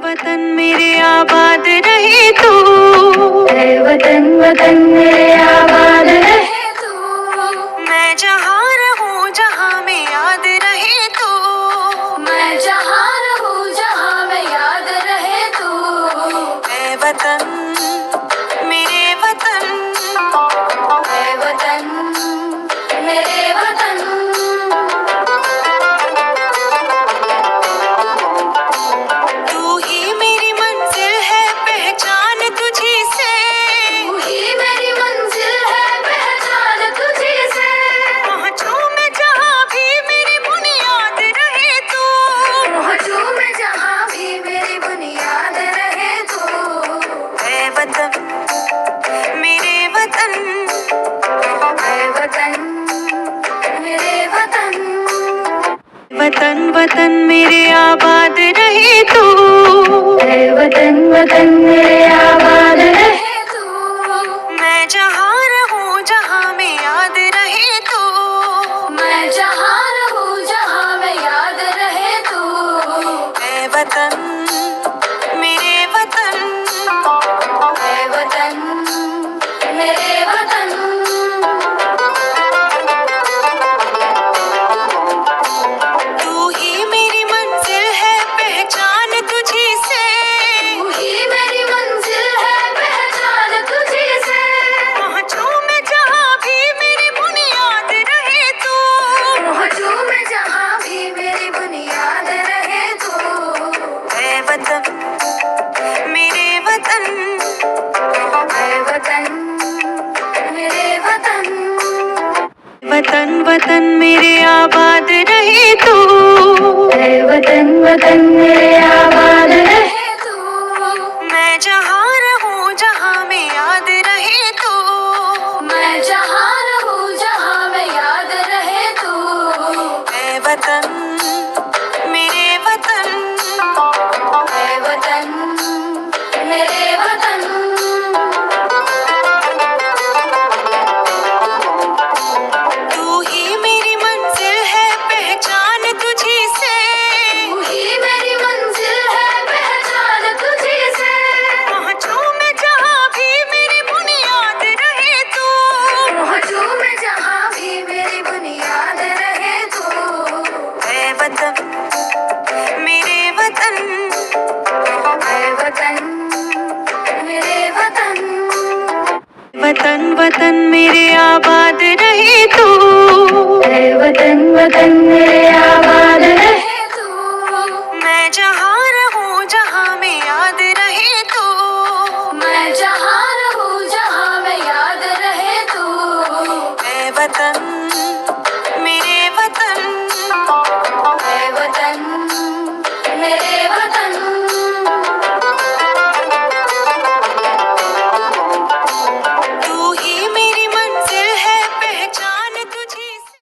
वतन मेरे आबाद रहे तू। ऐ वतन वतन मेरे आबाद रहे तू। मैं जहाँ रहूँ जहाँ में याद रहे तू। मैं जहाँ रहूँ जहाँ में याद रहे तू। ऐ वतन मेरे वतन। ऐ वतन मेरे वतन। तू ही मेरी मंजिल है पहचान तुझी से। तू ही मेरी मंजिल है पहचान तुझी से। पहुँचूं मैं जहाँ भी मेरी बुनियाद रहे तू। पहुँचूं मैं जहाँ भी मेरी बुनियाद रहे तू। ऐ वतन मेरे वतन। ऐ वतन मेरे वतन। वतन वतन मेरे आबाद रहे तू। ऐ वतन वतन मेरे आबाद रहे तू। मैं जहाँ रहूँ जहाँ में याद रहे तू। मैं जहाँ रहूँ जहाँ में याद रहे तू। ऐ वतन मेरे वतन। ऐ वतन मेरे वतन। तू ही मेरी मंजिल है पहचान तुझी से। तू ही मेरी मंजिल है पहचान तुझी से। पहुँचूं मैं जहाँ भी मेरी बुनियाद रहे तू। पहुँचूं मैं जहाँ भी मेरी बुनियाद रहे तू। ऐ वतन मेरे वतन। ऐ वतन मेरे वतन। वतन वतन मेरे आबाद रहे तू। ऐ वतन वतन मेरे आबाद रहे तू। मैं जहाँ रहूँ जहाँ में याद रहे तू। मैं जहाँ रहूँ जहाँ में याद रहे तू। ऐ वतन मेरे वतन। ऐ वतन मेरे वतन। तू ही मेरी मंजिल है पहचान तुझी से। तू ही मेरी मंजिल है पहचान तुझी से। पहुँचूं मैं जहाँ भी मेरी बुनियाद रहे तू। पहुँचूं मैं जहाँ भी मेरी बुनियाद रहे तू। ऐ वतन मेरे वतन। ऐ वतन मेरे वतन। वतन वतन मेरे आबाद रहे तू। ऐ वतन वतन मेरे आबाद रहे तू। मैं जहाँ रहूँ जहाँ में याद रहे तू। मैं जहाँ रहूँ जहाँ में याद रहे तू। ऐ वतन